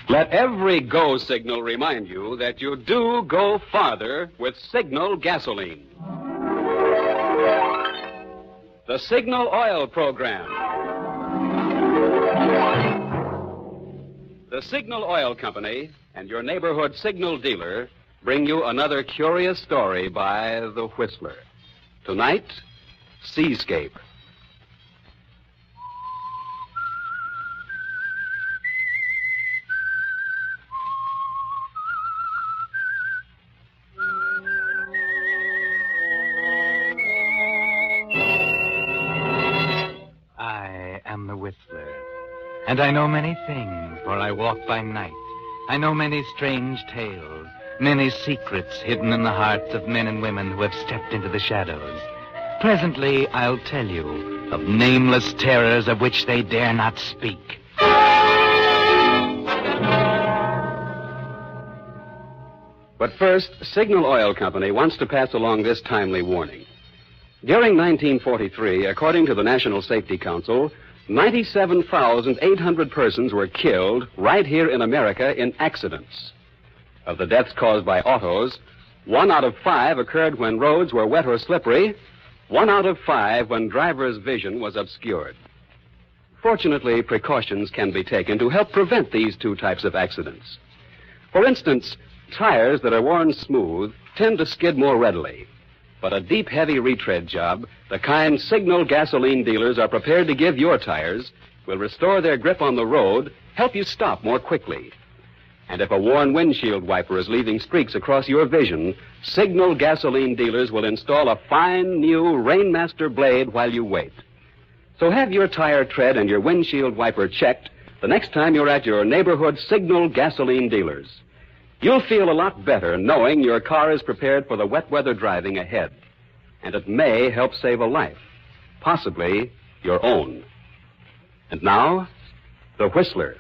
Let every go signal remind you that you do go farther with Signal gasoline. The Signal Oil Program. The Signal Oil Company and your neighborhood Signal dealer bring you another curious story by the Whistler. Tonight, Seascape. I am the Whistler, and I know many things, for I walk by night. I know many strange tales, many secrets hidden in the hearts of men and women who have stepped into the shadows. Presently, I'll tell you of nameless terrors of which they dare not speak. But first, Signal Oil Company wants to pass along this timely warning. During 1943, according to the National Safety Council, 97,800 persons were killed right here in America in accidents. Of the deaths caused by autos, 1 out of 5 occurred when roads were wet or slippery, 1 out of 5 when drivers' vision was obscured. Fortunately, precautions can be taken to help prevent these two types of accidents. For instance, tires that are worn smooth tend to skid more readily. But a deep, heavy retread job, the kind Signal gasoline dealers are prepared to give your tires, will restore their grip on the road, help you stop more quickly. And if a worn windshield wiper is leaving streaks across your vision, Signal gasoline dealers will install a fine new Rainmaster blade while you wait. So have your tire tread and your windshield wiper checked the next time you're at your neighborhood Signal gasoline dealers. You'll feel a lot better knowing your car is prepared for the wet weather driving ahead. And it may help save a life, possibly your own. And now, the Whistler.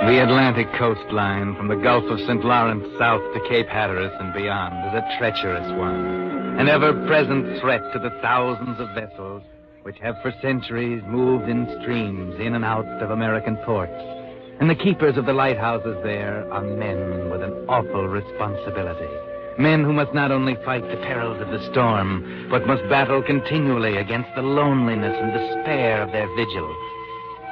The Atlantic coastline from the Gulf of St. Lawrence south to Cape Hatteras and beyond is a treacherous one, an ever-present threat to the thousands of vessels which have for centuries moved in streams in and out of American ports. And the keepers of the lighthouses there are men with an awful responsibility. Men who must not only fight the perils of the storm, but must battle continually against the loneliness and despair of their vigil.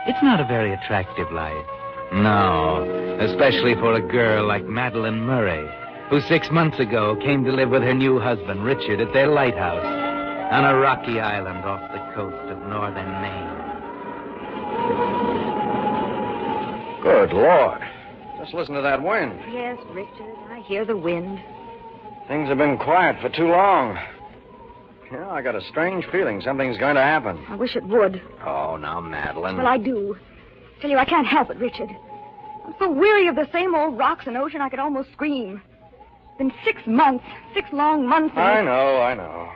It's not a very attractive life. No, especially for a girl like Madeline Murray, who 6 months ago came to live with her new husband, Richard, at their lighthouse on a rocky island off the coast of northern Maine. Good Lord. Just listen to that wind. Yes, Richard, I hear the wind. Things have been quiet for too long. You know, I got a strange feeling something's going to happen. I wish it would. Oh, now, Madeline. Well, I do. Tell you, I can't help it, Richard. I'm so weary of the same old rocks and ocean I could almost scream. It's been 6 months, 6 long months. I know.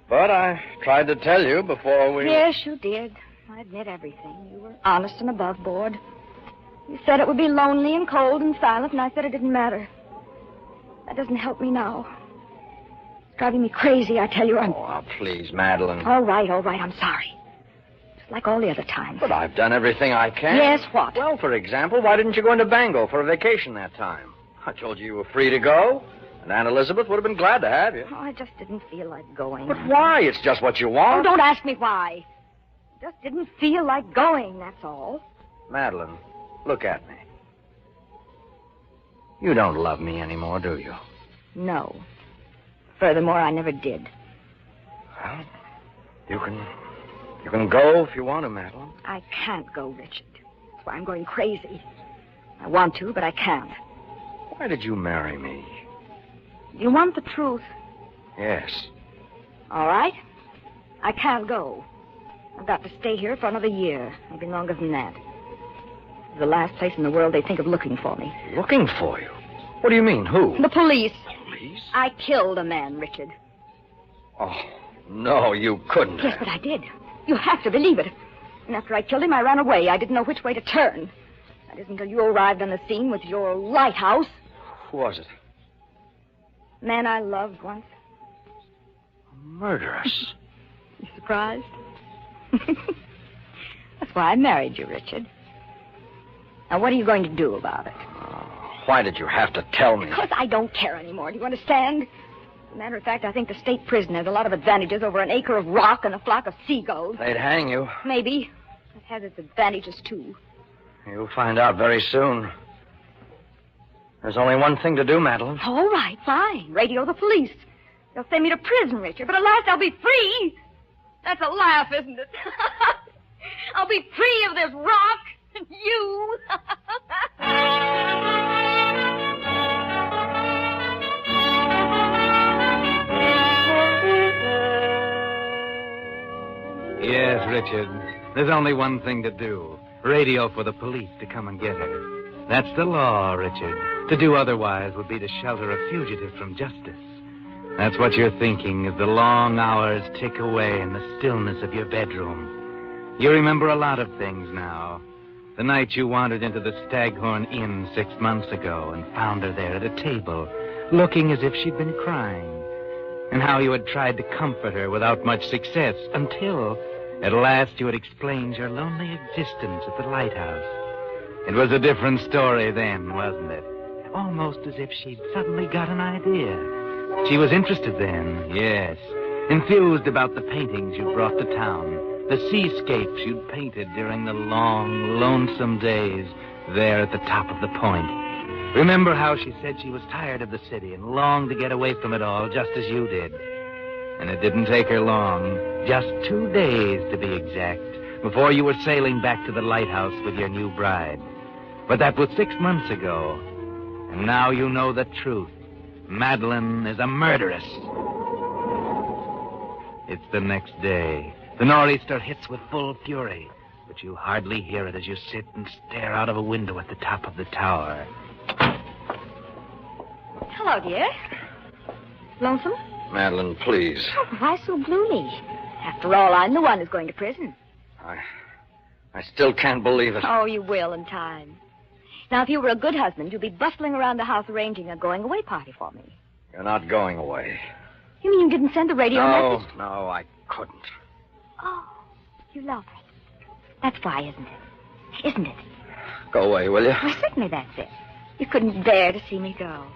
But I tried to tell you before we... Yes, you did. I admit everything. You were honest and above board. You said it would be lonely and cold and silent, and I said it didn't matter. That doesn't help me now. It's driving me crazy, I tell you. Oh, now, please, Madeline. All right, I'm sorry. Just like all the other times. But I've done everything I can. Yes, what? Well, for example, why didn't you go into Bangor for a vacation that time? I told you were free to go, and Aunt Elizabeth would have been glad to have you. Oh, I just didn't feel like going. But why? It's just what you want. Oh, don't ask me why. Just didn't feel like going, that's all. Madeline, look at me. You don't love me anymore, do you? No. Furthermore, I never did. Well, you can go if you want to, Madeline. I can't go, Richard. That's why I'm going crazy. I want to, but I can't. Why did you marry me? You want the truth? Yes. All right. I can't go. I've got to stay here for another year, maybe longer than that. It's the last place in the world they think of looking for me. Looking for you? What do you mean? Who? The police. Police? I killed a man, Richard. Oh, no, you couldn't. Yes, but I did. You have to believe it. And after I killed him, I ran away. I didn't know which way to turn. That isn't until you arrived on the scene with your lighthouse. Who was it? Man I loved once. Murderous. You surprised? That's why I married you, Richard. Now, what are you going to do about it? Why did you have to tell me? Because I don't care anymore. Do you understand? As a matter of fact, I think the state prison has a lot of advantages over an acre of rock and a flock of seagulls. They'd hang you. Maybe. It has its advantages, too. You'll find out very soon. There's only one thing to do, Madeline. All right, fine. Radio the police. They'll send me to prison, Richard, but at last I'll be free. That's a laugh, isn't it? I'll be free of this rock and you. Yes, Richard. There's only one thing to do. Radio for the police to come and get her. That's the law, Richard. To do otherwise would be to shelter a fugitive from justice. That's what you're thinking as the long hours tick away in the stillness of your bedroom. You remember a lot of things now. The night you wandered into the Staghorn Inn 6 months ago and found her there at a table, looking as if she'd been crying. And how you had tried to comfort her without much success until, at last, you had explained your lonely existence at the lighthouse. It was a different story then, wasn't it? Almost as if she'd suddenly got an idea. She was interested then, yes. Enthused about the paintings you brought to town. The seascapes you'd painted during the long, lonesome days there at the top of the point. Remember how she said she was tired of the city and longed to get away from it all, just as you did. And it didn't take her long, just 2 days to be exact, before you were sailing back to the lighthouse with your new bride. But that was 6 months ago. And now you know the truth. Madeline is a murderess. It's the next day. The nor'easter hits with full fury, but you hardly hear it as you sit and stare out of a window at the top of the tower. Hello, dear. Lonesome? Madeline, please. Oh, why so gloomy? After all, I'm the one who's going to prison. I still can't believe it. Oh, you will in time. Now, if you were a good husband, you'd be bustling around the house arranging a going-away party for me. You're not going away. You mean you didn't send the radio message? No, I couldn't. Oh, you love her. That's why, isn't it? Isn't it? Go away, will you? Well, certainly that's it. You couldn't bear to see me go.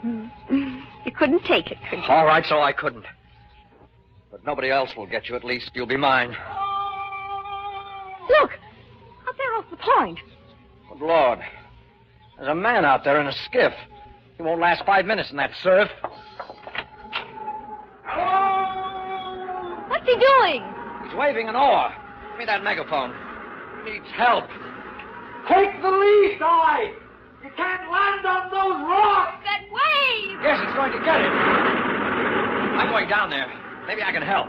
You couldn't take it, could you? All right, so I couldn't. But nobody else will get you. At least you'll be mine. Look! Out there off the point. Good Lord. There's a man out there in a skiff. He won't last 5 minutes in that surf. What's he doing? He's waving an oar. Give me that megaphone. He needs help. Take the lead, guy! You can't land on those rocks! That wave! Yes, he's going to get it. I'm going down there. Maybe I can help.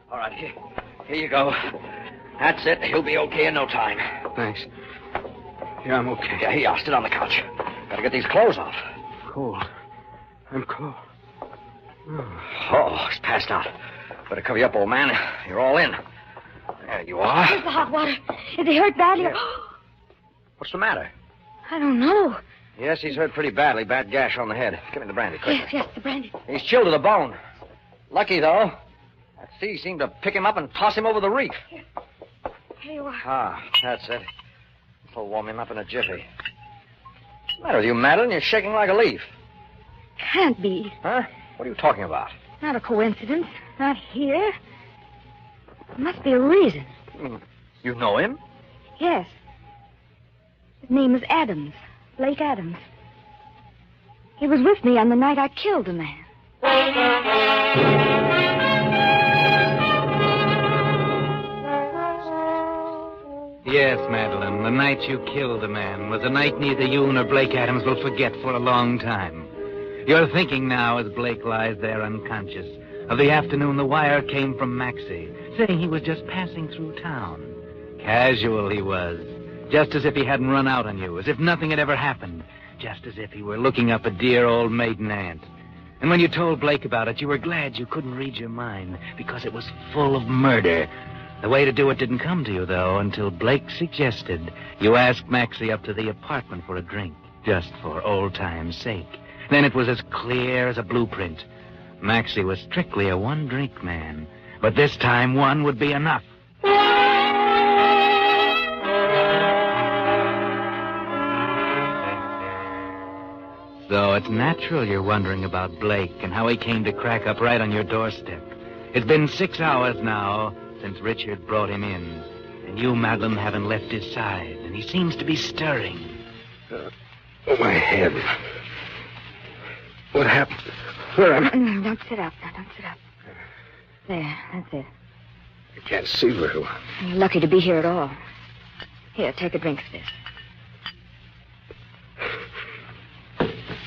All right, here you go. That's it. He'll be okay in no time. Thanks. Yeah, I'm okay. Yeah, here you are. Sit on the couch. Gotta get these clothes off. Cold. I'm cold. Oh, he's passed out. Better cover you up, old man. You're all in. There you are. Here's the hot water. Is he hurt badly? Yeah. What's the matter? I don't know. Yes, he's hurt pretty badly. Bad gash on the head. Give me the brandy, quick. Yes, the brandy. He's chilled to the bone. Lucky, though. That sea seemed to pick him up and toss him over the reef. Here you are. Ah, that's it. This'll warm him up in a jiffy. What's the matter with you, Madeline? You're shaking like a leaf. Can't be. Huh? What are you talking about? Not a coincidence. Not here. There must be a reason. You know him? Yes. His name is Adams. Blake Adams. He was with me on the night I killed a man. Yes, Madeline, the night you killed a man was a night neither you nor Blake Adams will forget for a long time. You're thinking now, as Blake lies there unconscious, of the afternoon the wire came from Maxie, saying he was just passing through town. Casual he was, just as if he hadn't run out on you, as if nothing had ever happened, just as if he were looking up a dear old maiden aunt. And when you told Blake about it, you were glad you couldn't read your mind, because it was full of murder. The way to do it didn't come to you, though, until Blake suggested you ask Maxie up to the apartment for a drink, just for old time's sake. Then it was as clear as a blueprint. Maxie was strictly a one-drink man, but this time one would be enough. So it's natural you're wondering about Blake and how he came to crack up right on your doorstep. It's been 6 hours now since Richard brought him in, and you, Madeline, haven't left his side, and he seems to be stirring. My head. What happened? Where am I? Don't sit up now. Don't sit up. There, that's it. I can't see very well. You're lucky to be here at all. Here, take a drink of this.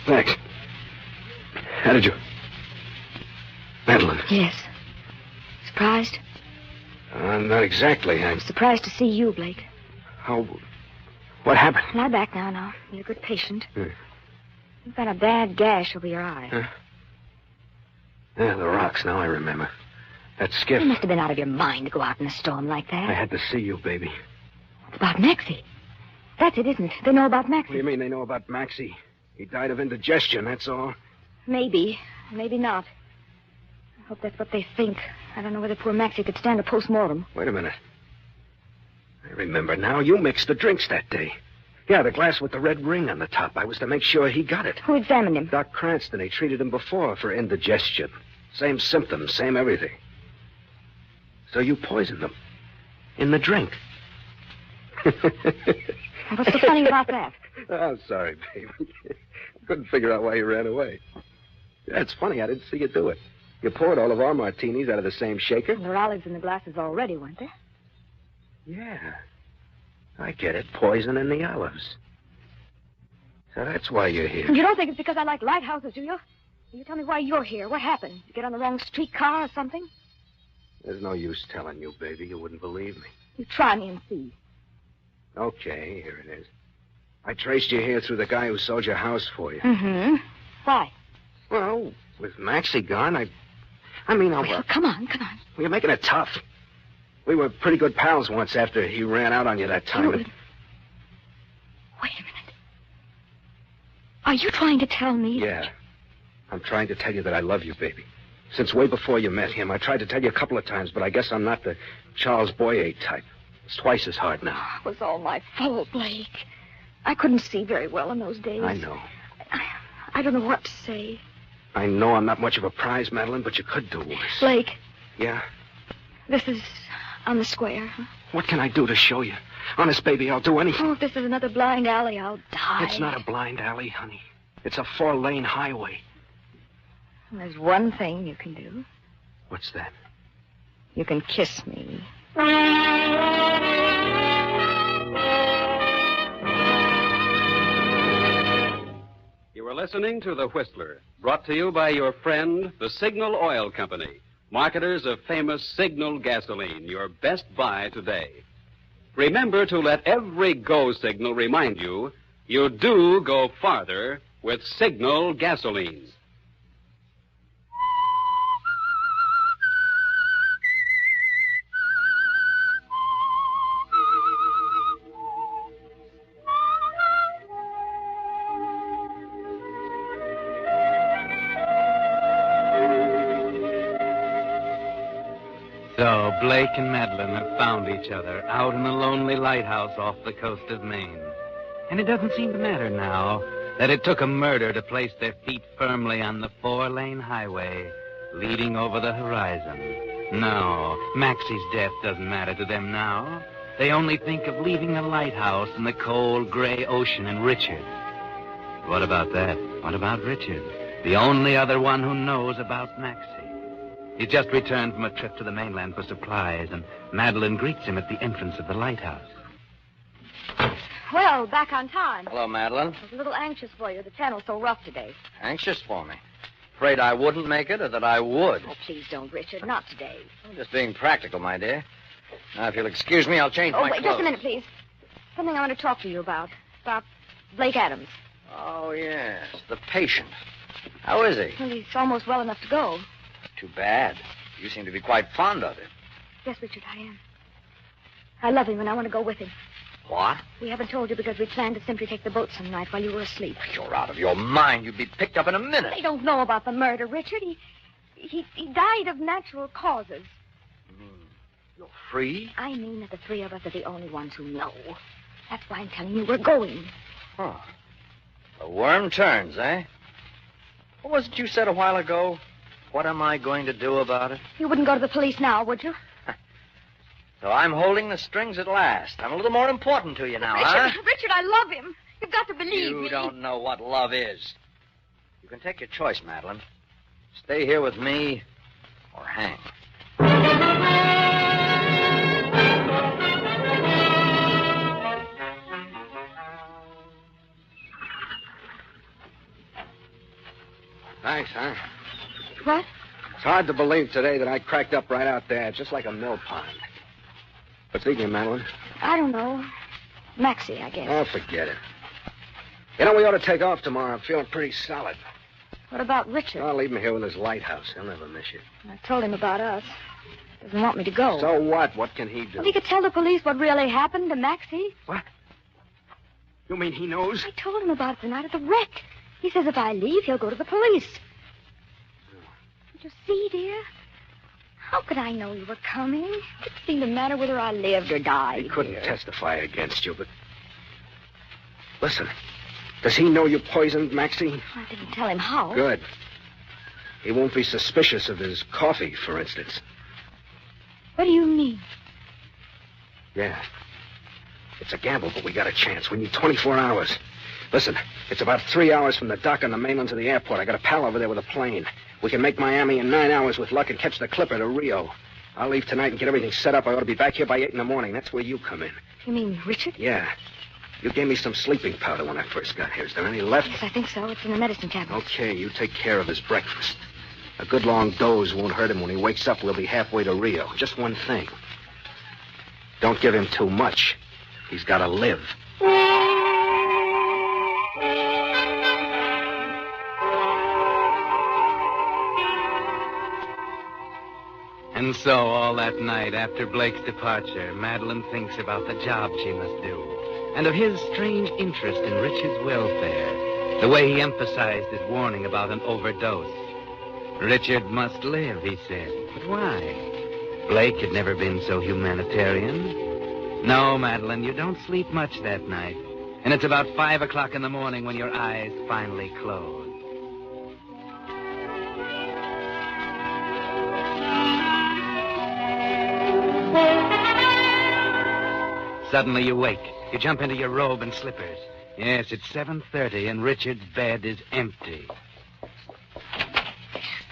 Thanks. How did you... Madeline? Yes. Surprised? Not exactly. I'm surprised to see you, Blake. How... What happened? Lie back now. You're a good patient. You've got a bad gash over your eye. Yeah, the rocks. Now I remember. That skiff. You must have been out of your mind to go out in a storm like that. I had to see you, baby. What about Maxie? That's it, isn't it? They know about Maxie. What do you mean they know about Maxie? He died of indigestion, that's all. Maybe. Maybe not. I hope that's what they think. I don't know whether poor Maxie could stand a post-mortem. Wait a minute. I remember now. You mixed the drinks that day. Yeah, the glass with the red ring on the top. I was to make sure he got it. Who examined him? Doc Cranston. He treated him before for indigestion. Same symptoms, same everything. So you poisoned him. In the drink. What's so funny about that? I'm sorry, baby. I couldn't figure out why you ran away. That's funny. I didn't see you do it. You poured all of our martinis out of the same shaker. There were olives in the glasses already, weren't there? Yeah. I get it. Poison in the olives. So that's why you're here. You don't think it's because I like lighthouses, do you? You tell me why you're here. What happened? You get on the wrong streetcar or something? There's no use telling you, baby. You wouldn't believe me. You try me and see. Okay, here it is. I traced you here through the guy who sold your house for you. Mm-hmm. Why? Well, with Maxie gone, I Well, come on. You're making it tough. We were pretty good pals once after he ran out on you that time. Wait a minute. Are you trying to tell me? Yeah. I'm trying to tell you that I love you, baby. Since way before you met him, I tried to tell you a couple of times, but I guess I'm not the Charles Boyer type. It's twice as hard now. It was all my fault, Blake. I couldn't see very well in those days. I know. I don't know what to say. I know I'm not much of a prize, Madeline, but you could do worse. Blake. Yeah? This is on the square. Huh? What can I do to show you? Honest, baby, I'll do anything. Oh, if this is another blind alley, I'll die. It's not a blind alley, honey. It's a 4-lane highway. There's one thing you can do. What's that? You can kiss me. You were listening to The Whistler, brought to you by your friend, the Signal Oil Company, marketers of famous Signal gasoline, your best buy today. Remember to let every go signal remind you do go farther with Signal gasoline. So Blake and Madeline have found each other out in a lonely lighthouse off the coast of Maine. And it doesn't seem to matter now that it took a murder to place their feet firmly on the 4-lane highway leading over the horizon. No, Maxie's death doesn't matter to them now. They only think of leaving the lighthouse in the cold, gray ocean and Richard. What about that? What about Richard? The only other one who knows about Maxie. He's just returned from a trip to the mainland for supplies, and Madeline greets him at the entrance of the lighthouse. Well, back on time. Hello, Madeline. I was a little anxious for you. The channel's so rough today. Anxious for me? Afraid I wouldn't make it or that I would? Oh, please don't, Richard. Not today. I'm just being practical, my dear. Now, if you'll excuse me, I'll change my wait, clothes. just a minute, please. Something I want to talk to you about. About Blake Adams. Oh, yes, the patient. How is he? Well, he's almost well enough to go. Too bad. You seem to be quite fond of him. Yes, Richard, I am. I love him and I want to go with him. What? We haven't told you because we planned to simply take the boat some night while you were asleep. You're out of your mind. You'd be picked up in a minute. They don't know about the murder, Richard. He died of natural causes. You mean you're free? I mean that the three of us are the only ones who know. That's why I'm telling you we're going. Huh. The worm turns, eh? What was it you said a while ago? What am I going to do about it? You wouldn't go to the police now, would you? So I'm holding the strings at last. I'm a little more important to you now, Richard, huh? Richard, I love him. You've got to believe me. You don't know what love is. You can take your choice, Madeline. Stay here with me or hang. Thanks, huh? What? It's hard to believe today that I cracked up right out there, just like a mill pond. What's thinking, Madeline? I don't know. Maxie, I guess. Oh, forget it. You know, we ought to take off tomorrow. I'm feeling pretty solid. What about Richard? I'll leave him here with his lighthouse. He'll never miss you. I told him about us. Doesn't want me to go. So what? What can he do? Well, he could tell the police what really happened to Maxie. What? You mean he knows? I told him about it the night of the wreck. He says if I leave, he'll go to the police. Did you see, dear? How could I know you were coming? It didn't seem to matter whether I lived or died. He couldn't dear. testify against you, but... Listen, does he know you poisoned Maxie? I didn't tell him how. Good. He won't be suspicious of his coffee, for instance. What do you mean? Yeah. It's a gamble, but we got a chance. We need 24 hours. Listen, it's about 3 hours from the dock on the mainland to the airport. I got a pal over there with a plane. We can make Miami in 9 hours with luck and catch the Clipper to Rio. I'll leave tonight and get everything set up. I ought to be back here by 8 in the morning. That's where you come in. You mean Richard? Yeah. You gave me some sleeping powder when I first got here. Is there any left? Yes, I think so. It's in the medicine cabinet. Okay, you take care of his breakfast. A good long doze won't hurt him. When he wakes up, we'll be halfway to Rio. Just one thing. Don't give him too much. He's got to live. And so, all that night after Blake's departure, Madeline thinks about the job she must do, and of his strange interest in Richard's welfare, the way he emphasized his warning about an overdose. Richard must live, he said. But why? Blake had never been so humanitarian. No, Madeline, you don't sleep much that night, and it's about 5 o'clock in the morning when your eyes finally close. Suddenly you wake. You jump into your robe and slippers. Yes, it's 7:30 and Richard's bed is empty.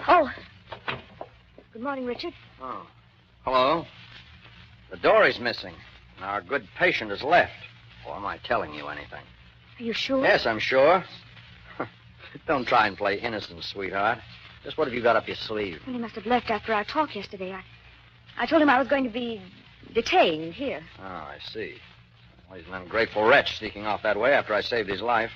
Oh. Good morning, Richard. Oh. Hello. The dory's missing, and our good patient has left. Or am I telling you anything? Are you sure? Yes, I'm sure. Don't try and play innocent, sweetheart. Just what have you got up your sleeve? Well, he must have left after our talk yesterday. I told him I was going to be detained here. Oh, I see. Well, he's an ungrateful wretch sneaking off that way after I saved his life.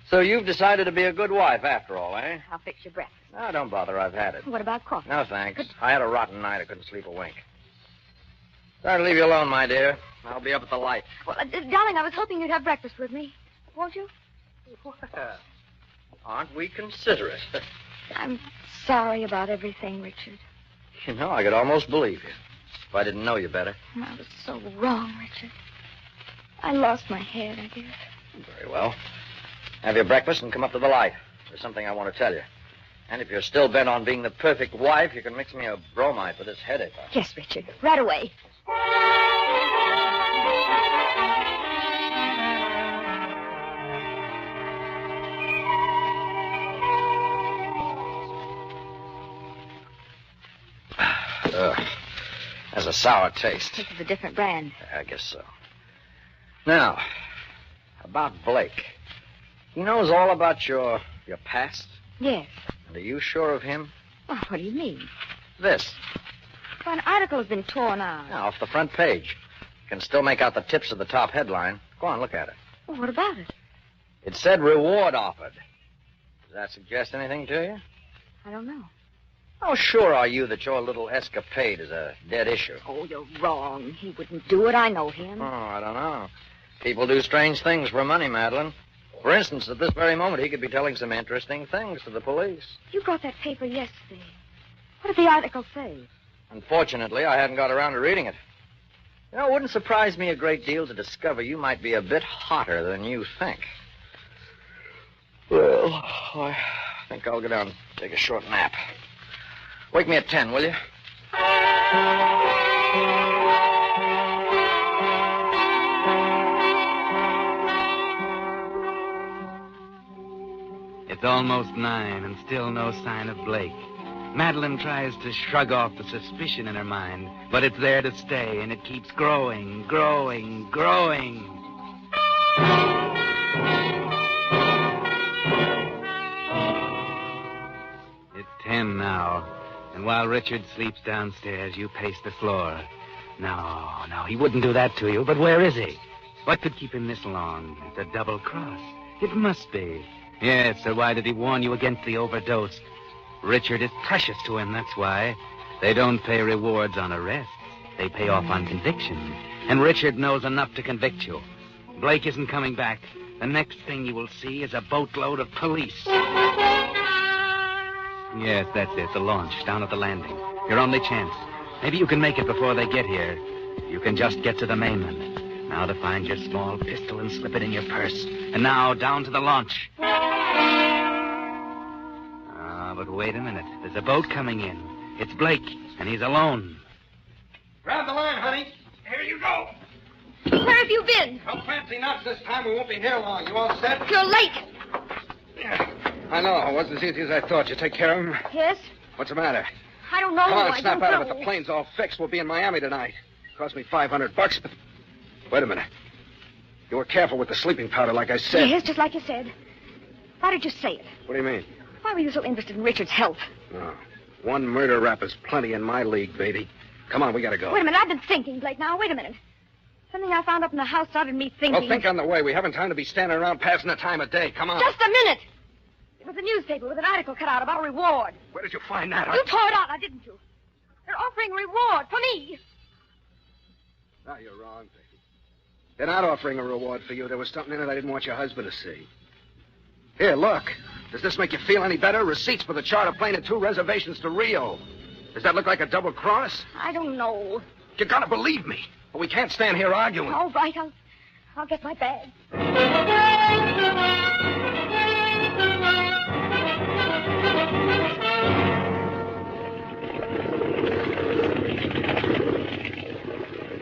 So you've decided to be a good wife after all, eh? I'll fix your breakfast. No, don't bother. I've had it. What about coffee? No, thanks. I had a rotten night. I couldn't sleep a wink. Sorry to leave you alone, my dear. I'll be up at the light. Well, darling, I was hoping you'd have breakfast with me. Won't you? Well, aren't we considerate? I'm sorry about everything, Richard. You know, I could almost believe you. If I didn't know you better. I was so wrong, Richard. I lost my head, I guess. Very well. Have your breakfast and come up to the light. There's something I want to tell you. And if you're still bent on being the perfect wife, you can mix me a bromide for this headache. Yes, Richard. Right away. Has a sour taste. This is a different brand. I guess so. Now, about Blake. He knows all about your past? Yes. And are you sure of him? Well, what do you mean? This. Well, an article has been torn out. Now, off the front page. You can still make out the tips of the top headline. Go on, look at it. Well, what about it? It said reward offered. Does that suggest anything to you? I don't know. How sure are you that your little escapade is a dead issue? Oh, you're wrong. He wouldn't do it. I know him. Oh, I don't know. People do strange things for money, Madeline. For instance, at this very moment, he could be telling some interesting things to the police. You got that paper yesterday. What did the article say? Unfortunately, I hadn't got around to reading it. You know, it wouldn't surprise me a great deal to discover you might be a bit hotter than you think. Well, I think I'll go down and take a short nap. Wake me at 10, will you? It's almost 9 and still no sign of Blake. Madeline tries to shrug off the suspicion in her mind, but it's there to stay, and it keeps growing. It's 10 now, and while Richard sleeps downstairs, you pace the floor. No, he wouldn't do that to you, but where is he? What could keep him this long? It's a double cross. It must be. Yes, so why did he warn you against the overdose? Richard is precious to him, that's why. They don't pay rewards on arrests. They pay off on conviction. And Richard knows enough to convict you. Blake isn't coming back. The next thing you will see is a boatload of police. Yes, that's it, the launch down at the landing. Your only chance. Maybe you can make it before they get here. You can just get to the mainland. Now to find your small pistol and slip it in your purse. And now down to the launch. But wait a minute. There's a boat coming in. It's Blake, and he's alone. Grab the line, honey. Here you go. Where have you been? Don't fancy nuts this time. We won't be here long. You all set? You're late. Yeah. I know. It wasn't as easy as I thought. You take care of him? Yes? What's the matter? I don't know. Come on, I snap don't out of know. it. The plane's all fixed. We'll be in Miami tonight. Cost me $500, but... Wait a minute. You were careful with the sleeping powder, like I said. Yes, just like you said. Why did you say it? What do you mean? Why were you so interested in Richard's health? Oh, one murder rap is plenty in my league, baby. Come on, we gotta go. Wait a minute. I've been thinking, Blake. Now, wait a minute. Something I found up in the house started me thinking. Well, think on the way. We haven't time to be standing around passing the time of day. Come on. Just a minute. It was a newspaper with an article cut out about a reward. Where did you find that? You tore it out, now, didn't you? They're offering a reward for me. No, you're wrong, baby. They're not offering a reward for you. There was something in it I didn't want your husband to see. Here, look. Does this make you feel any better? Receipts for the charter plane and 2 reservations to Rio. Does that look like a double cross? I don't know. You gotta believe me. But we can't stand here arguing. All right, I'll get my bag.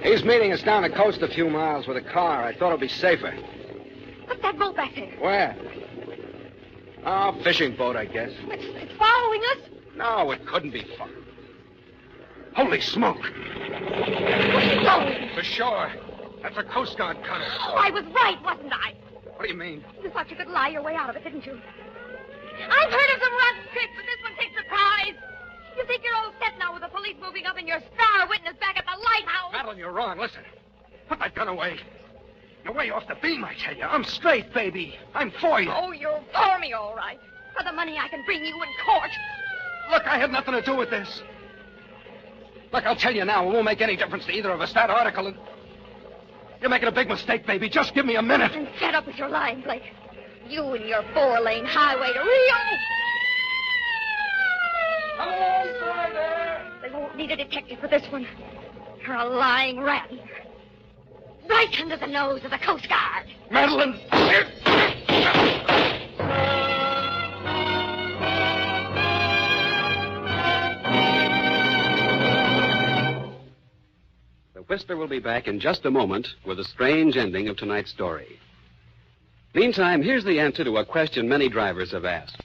He's meeting us down the coast a few miles with a car. I thought it'd be safer. What's that boat back there? Where? Oh, fishing boat, I guess. It's following us? No, it couldn't be fun. Holy smoke. Where's it going? For sure. That's a Coast Guard cutter. Oh, I was right, wasn't I? What do you mean? You thought you could lie your way out of it, didn't you? I've heard of some rough tricks, but this one takes surprise. You think you're all set now with the police moving up and your star witness back at the lighthouse? Madeline, you're wrong. Listen. Put that gun away. You're way off the beam, I tell you. I'm straight, baby. I'm for you. Oh, you're for me, all right. For the money I can bring you in court. Look, I had nothing to do with this. Look, I'll tell you now, it won't make any difference to either of us. That article... You're making a big mistake, baby. Just give me a minute. And fed up with your lying, Blake. You and your 4-lane highway to Rio. Come alongside there. They won't need a detective for this one. You're a lying rat. Right under the nose of the Coast Guard. Madeline! The Whistler will be back in just a moment with a strange ending of tonight's story. Meantime, here's the answer to a question many drivers have asked.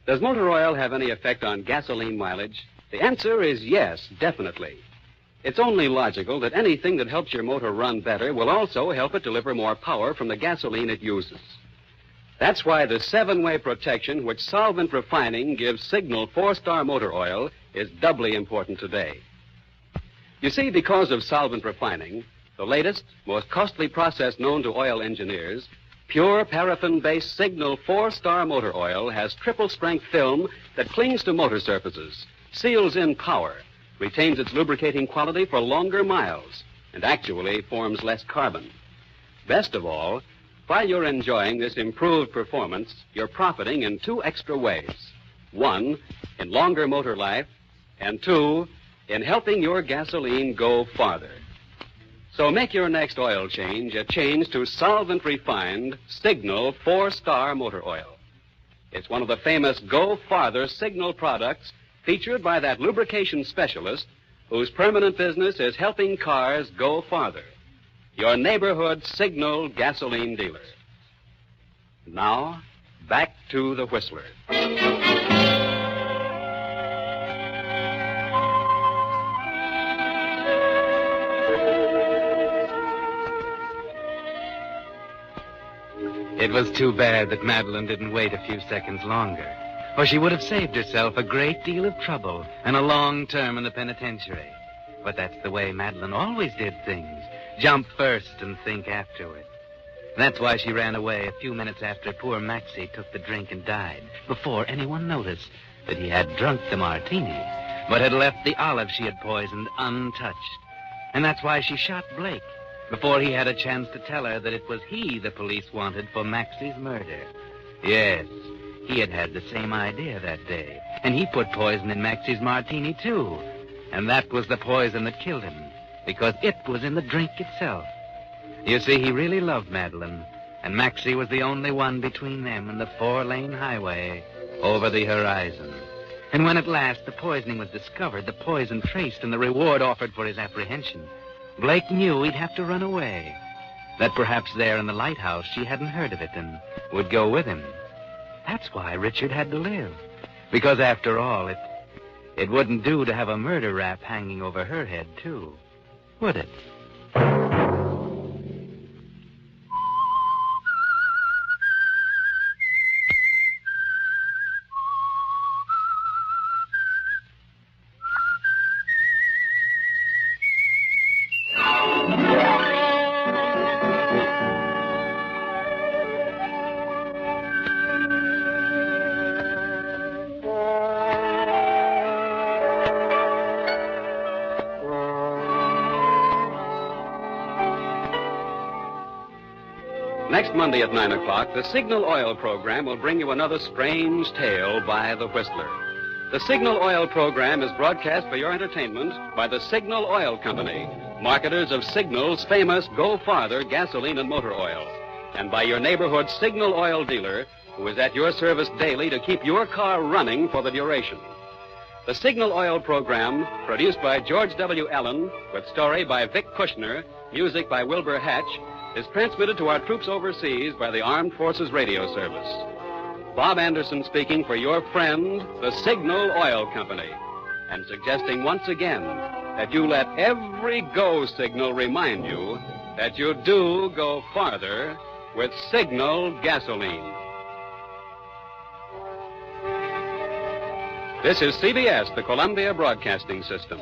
Does motor oil have any effect on gasoline mileage? The answer is yes, definitely. It's only logical that anything that helps your motor run better will also help it deliver more power from the gasoline it uses. That's why the 7-way protection which Solvent Refining gives Signal 4-Star Motor Oil is doubly important today. You see, because of Solvent Refining, the latest, most costly process known to oil engineers, pure paraffin-based Signal 4-Star Motor Oil has triple-strength film that clings to motor surfaces, seals in power, retains its lubricating quality for longer miles, and actually forms less carbon. Best of all, while you're enjoying this improved performance, you're profiting in 2 extra ways. 1, in longer motor life, and 2, in helping your gasoline go farther. So make your next oil change a change to solvent-refined Signal 4-Star Motor Oil. It's one of the famous Go Farther Signal products featured by that lubrication specialist whose permanent business is helping cars go farther. Your neighborhood Signal gasoline dealer. Now, back to the Whistler. It was too bad that Madeline didn't wait a few seconds longer, or she would have saved herself a great deal of trouble and a long term in the penitentiary. But that's the way Madeline always did things. Jump first and think afterward. That's why she ran away a few minutes after poor Maxie took the drink and died, before anyone noticed that he had drunk the martini, but had left the olive she had poisoned untouched. And that's why she shot Blake, before he had a chance to tell her that it was he the police wanted for Maxie's murder. Yes, he had had the same idea that day, and he put poison in Maxie's martini, too. And that was the poison that killed him, because it was in the drink itself. You see, he really loved Madeline, and Maxie was the only one between them and the 4-lane highway over the horizon. And when at last the poisoning was discovered, the poison traced, and the reward offered for his apprehension, Blake knew he'd have to run away. That perhaps there in the lighthouse she hadn't heard of it and would go with him. That's why Richard had to live. Because after all, it wouldn't do to have a murder rap hanging over her head, too. Would it? Next Monday at 9 o'clock, the Signal Oil program will bring you another strange tale by the Whistler. The Signal Oil program is broadcast for your entertainment by the Signal Oil Company, marketers of Signal's famous Go Farther gasoline and motor oil, and by your neighborhood Signal Oil dealer, who is at your service daily to keep your car running for the duration. The Signal Oil program, produced by George W. Allen, with story by Vic Kushner, music by Wilbur Hatch, is transmitted to our troops overseas by the Armed Forces Radio Service. Bob Anderson speaking for your friend, the Signal Oil Company, and suggesting once again that you let every go signal remind you that you do go farther with Signal gasoline. This is CBS, the Columbia Broadcasting System.